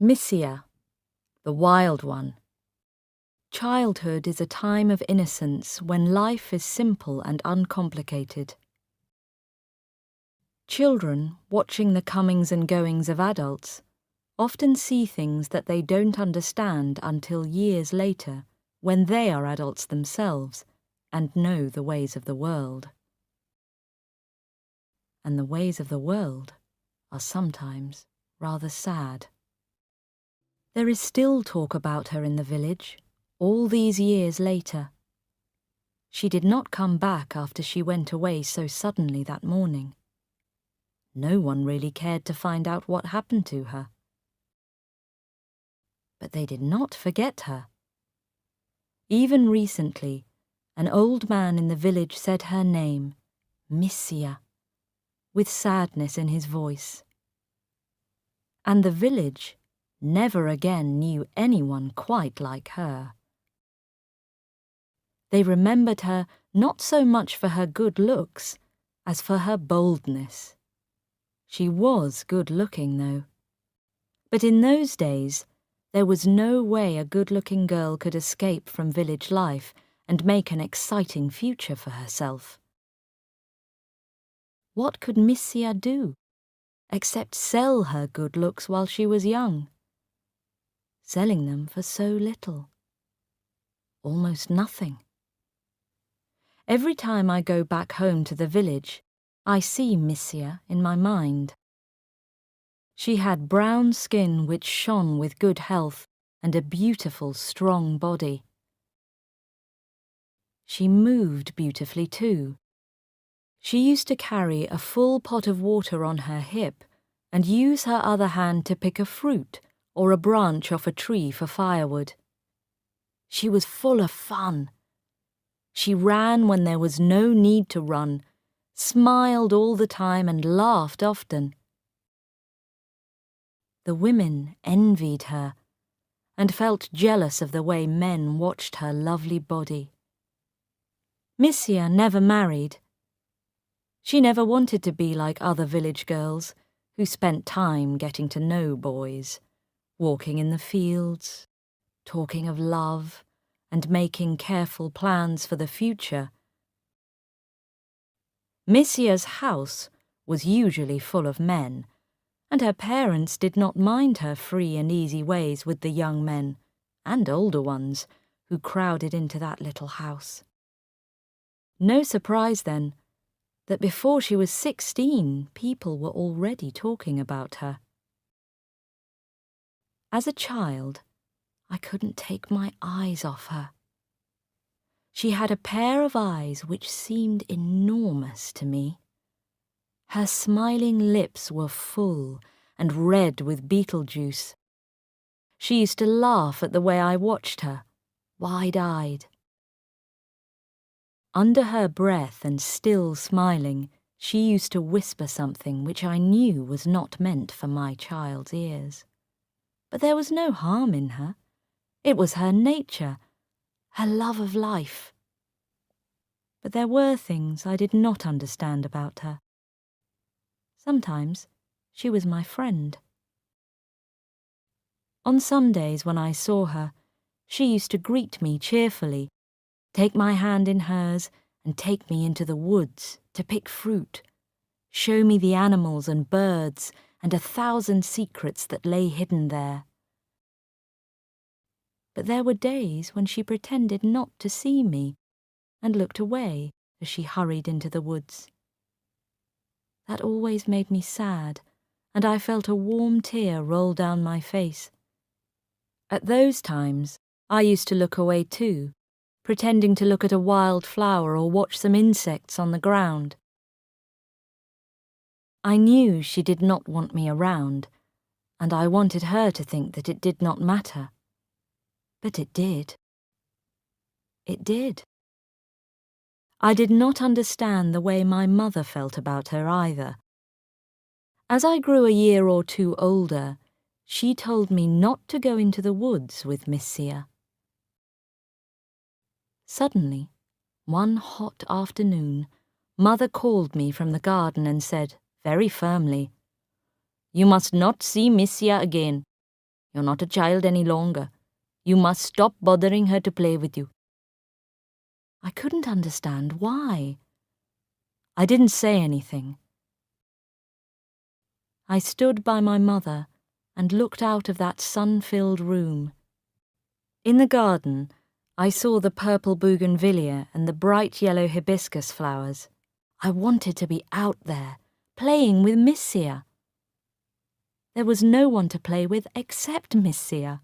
Missia, the wild one. Childhood is a time of innocence when life is simple and uncomplicated. Children, watching the comings and goings of adults, often see things that they don't understand until years later, when they are adults themselves and know the ways of the world. And the ways of the world are sometimes rather sad. There is still talk about her in the village, all these years later. She did not come back after she went away so suddenly that morning. No one really cared to find out what happened to her. But they did not forget her. Even recently, an old man in the village said her name, Missia, with sadness in his voice. And the village never again knew anyone quite like her. They remembered her not so much for her good looks as for her boldness. She was good-looking, though. But in those days, there was no way a good-looking girl could escape from village life and make an exciting future for herself. What could Missia do, except sell her good looks while she was young? Selling them for so little. Almost nothing. Every time I go back home to the village, I see Missia in my mind. She had brown skin which shone with good health and a beautiful, strong body. She moved beautifully too. She used to carry a full pot of water on her hip and use her other hand to pick a fruit or a branch off a tree for firewood. She was full of fun. She ran when there was no need to run, smiled all the time and laughed often. The women envied her and felt jealous of the way men watched her lovely body. Missia never married. She never wanted to be like other village girls who spent time getting to know boys, walking in the fields, talking of love, and making careful plans for the future. Missia's house was usually full of men, and her parents did not mind her free and easy ways with the young men, and older ones, who crowded into that little house. No surprise, then, that before she was 16, people were already talking about her. As a child, I couldn't take my eyes off her. She had a pair of eyes which seemed enormous to me. Her smiling lips were full and red with beetle juice. She used to laugh at the way I watched her, wide-eyed. Under her breath and still smiling, she used to whisper something which I knew was not meant for my child's ears. But there was no harm in her. It was her nature, her love of life. But there were things I did not understand about her. Sometimes she was my friend. On some days when I saw her, she used to greet me cheerfully, take my hand in hers and take me into the woods to pick fruit, show me the animals and birds and 1,000 secrets that lay hidden there. But there were days when she pretended not to see me and looked away as she hurried into the woods. That always made me sad, and I felt a warm tear roll down my face. At those times, I used to look away too, pretending to look at a wild flower or watch some insects on the ground. I knew she did not want me around, and I wanted her to think that it did not matter. But it did. It did. I did not understand the way my mother felt about her either. As I grew a year or two older, she told me not to go into the woods with Missia. Suddenly, one hot afternoon, Mother called me from the garden and said, very firmly, "You must not see Missia again. You're not a child any longer. You must stop bothering her to play with you." I couldn't understand why. I didn't say anything. I stood by my mother and looked out of that sun-filled room. In the garden, I saw the purple bougainvillea and the bright yellow hibiscus flowers. I wanted to be out there, playing with Miss Sia. There was no one to play with except Miss Sia.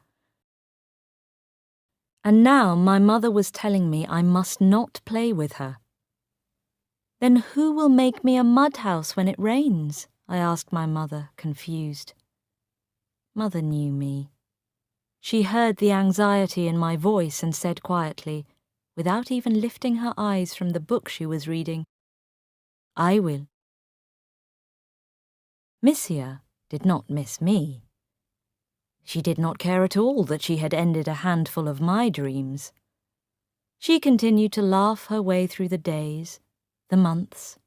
And now my mother was telling me I must not play with her. "Then who will make me a mud house when it rains?" I asked my mother, confused. Mother knew me. She heard the anxiety in my voice and said quietly, without even lifting her eyes from the book she was reading, "I will." Missia did not miss me. She did not care at all that she had ended a handful of my dreams. She continued to laugh her way through the days, the months.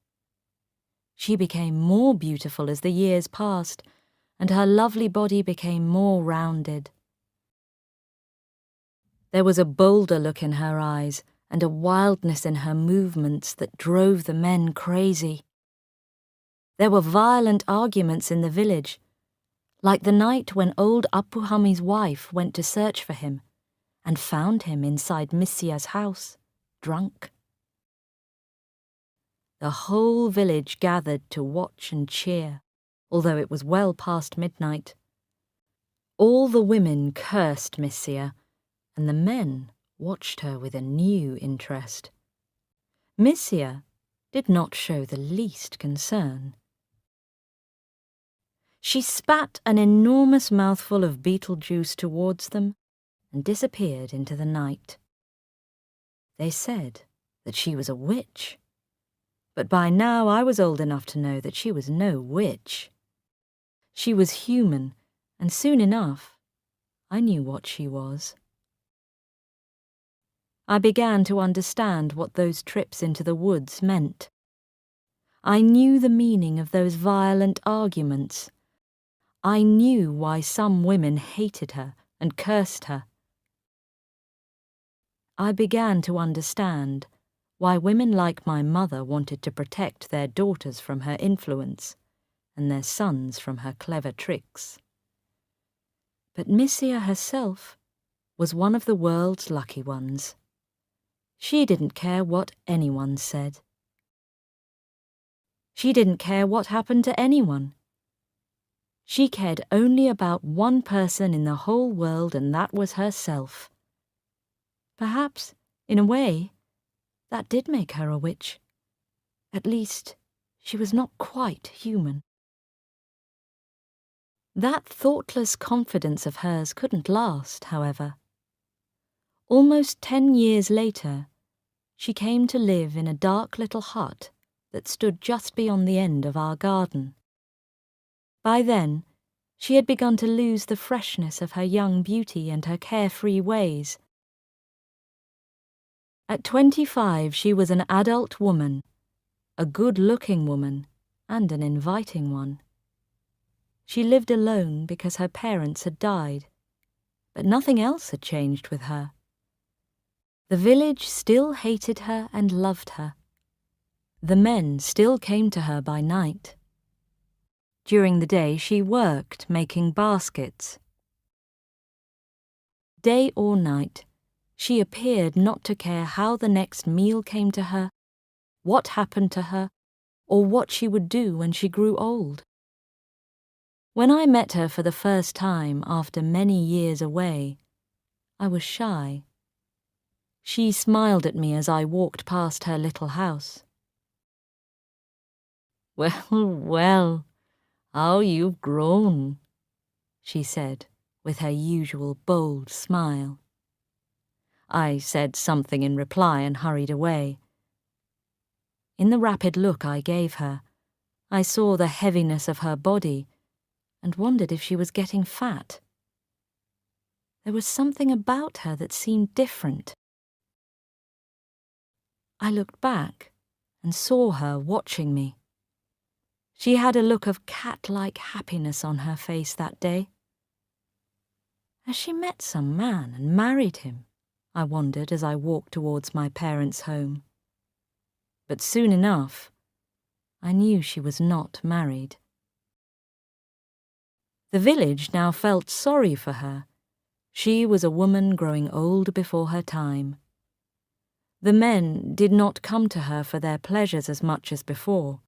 She became more beautiful as the years passed, and her lovely body became more rounded. There was a bolder look in her eyes and a wildness in her movements that drove the men crazy. There were violent arguments in the village, like the night when old Apuhami's wife went to search for him and found him inside Missia's house, drunk. The whole village gathered to watch and cheer, although it was well past midnight. All the women cursed Missia, and the men watched her with a new interest. Missia did not show the least concern. She spat an enormous mouthful of beetle juice towards them and disappeared into the night. They said that she was a witch, but by now I was old enough to know that she was no witch. She was human, and soon enough I knew what she was. I began to understand what those trips into the woods meant. I knew the meaning of those violent arguments. I knew why some women hated her and cursed her. I began to understand why women like my mother wanted to protect their daughters from her influence and their sons from her clever tricks. But Missia herself was one of the world's lucky ones. She didn't care what anyone said. She didn't care what happened to anyone. She cared only about one person in the whole world, and that was herself. Perhaps, in a way, that did make her a witch. At least, she was not quite human. That thoughtless confidence of hers couldn't last, however. Almost 10 years later, she came to live in a dark little hut that stood just beyond the end of our garden. By then, she had begun to lose the freshness of her young beauty and her carefree ways. At 25, she was an adult woman, a good-looking woman, and an inviting one. She lived alone because her parents had died, but nothing else had changed with her. The village still hated her and loved her. The men still came to her by night. During the day she worked making baskets. Day or night, she appeared not to care how the next meal came to her, what happened to her, or what she would do when she grew old. When I met her for the first time after many years away, I was shy. She smiled at me as I walked past her little house. "Well, well, how you've grown," she said, with her usual bold smile. I said something in reply and hurried away. In the rapid look I gave her, I saw the heaviness of her body and wondered if she was getting fat. There was something about her that seemed different. I looked back and saw her watching me. She had a look of cat-like happiness on her face that day. Has she met some man and married him? I wondered as I walked towards my parents' home. But soon enough, I knew she was not married. The village now felt sorry for her. She was a woman growing old before her time. The men did not come to her for their pleasures as much as before.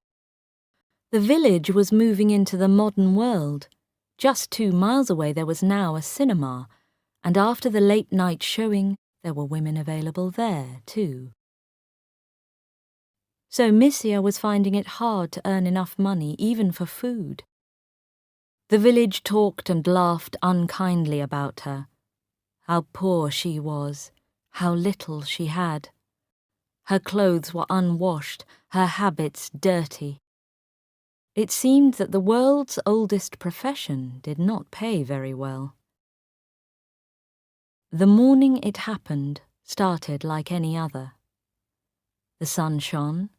The village was moving into the modern world. Just 2 miles away there was now a cinema, and after the late-night showing, there were women available there, too. So Missia was finding it hard to earn enough money even for food. The village talked and laughed unkindly about her. How poor she was, how little she had. Her clothes were unwashed, her habits dirty. It seemed that the world's oldest profession did not pay very well. The morning it happened started like any other. The sun shone,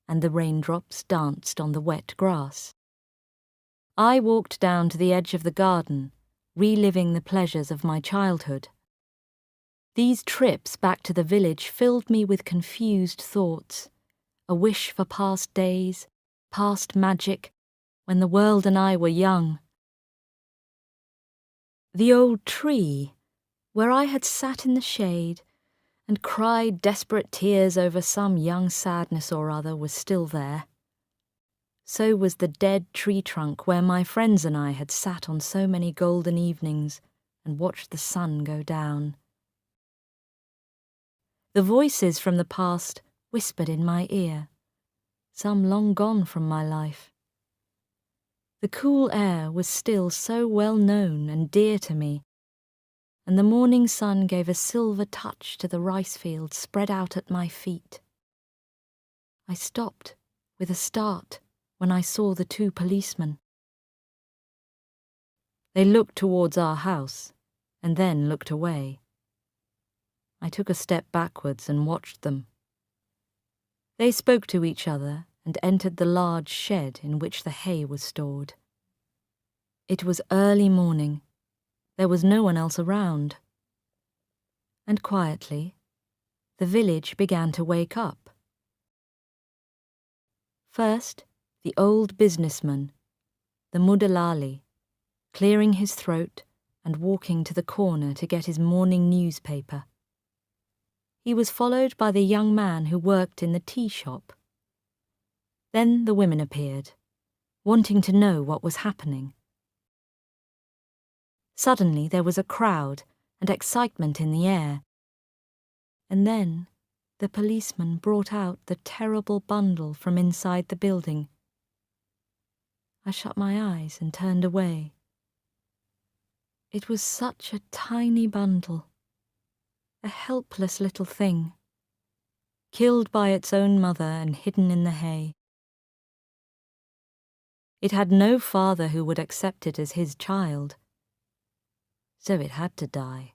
and the raindrops danced on the wet grass. I walked down to the edge of the garden, reliving the pleasures of my childhood. These trips back to the village filled me with confused thoughts, a wish for past days, past magic, when the world and I were young. The old tree, where I had sat in the shade and cried desperate tears over some young sadness or other, was still there. So was the dead tree trunk where my friends and I had sat on so many golden evenings and watched the sun go down. The voices from the past whispered in my ear, some long gone from my life. The cool air was still so well known and dear to me, and the morning sun gave a silver touch to the rice fields spread out at my feet. I stopped with a start when I saw the 2 policemen. They looked towards our house and then looked away. I took a step backwards and watched them. They spoke to each other and entered the large shed in which the hay was stored. It was early morning. There was no one else around. And quietly, the village began to wake up. First, the old businessman, the Mudalali, clearing his throat and walking to the corner to get his morning newspaper. He was followed by the young man who worked in the tea shop. Then the women appeared, wanting to know what was happening. Suddenly there was a crowd and excitement in the air. And then the policeman brought out the terrible bundle from inside the building. I shut my eyes and turned away. It was such a tiny bundle, a helpless little thing, killed by its own mother and hidden in the hay. It had no father who would accept it as his child, so it had to die.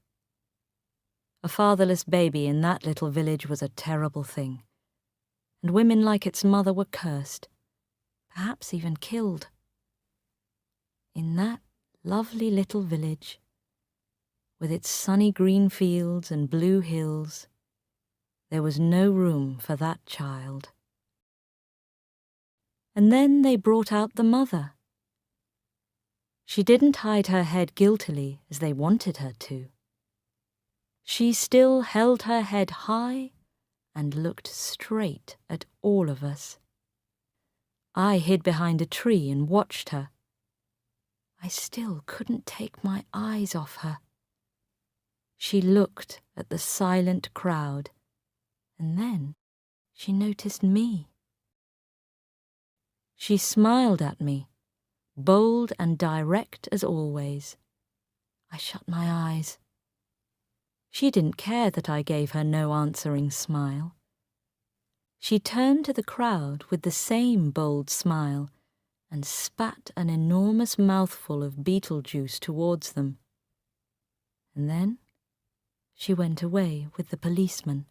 A fatherless baby in that little village was a terrible thing, and women like its mother were cursed, perhaps even killed. In that lovely little village, with its sunny green fields and blue hills, there was no room for that child. And then they brought out the mother. She didn't hide her head guiltily as they wanted her to. She still held her head high and looked straight at all of us. I hid behind a tree and watched her. I still couldn't take my eyes off her. She looked at the silent crowd, and then she noticed me. She smiled at me, bold and direct as always. I shut my eyes. She didn't care that I gave her no answering smile. She turned to the crowd with the same bold smile and spat an enormous mouthful of beetle juice towards them. And then she went away with the policeman.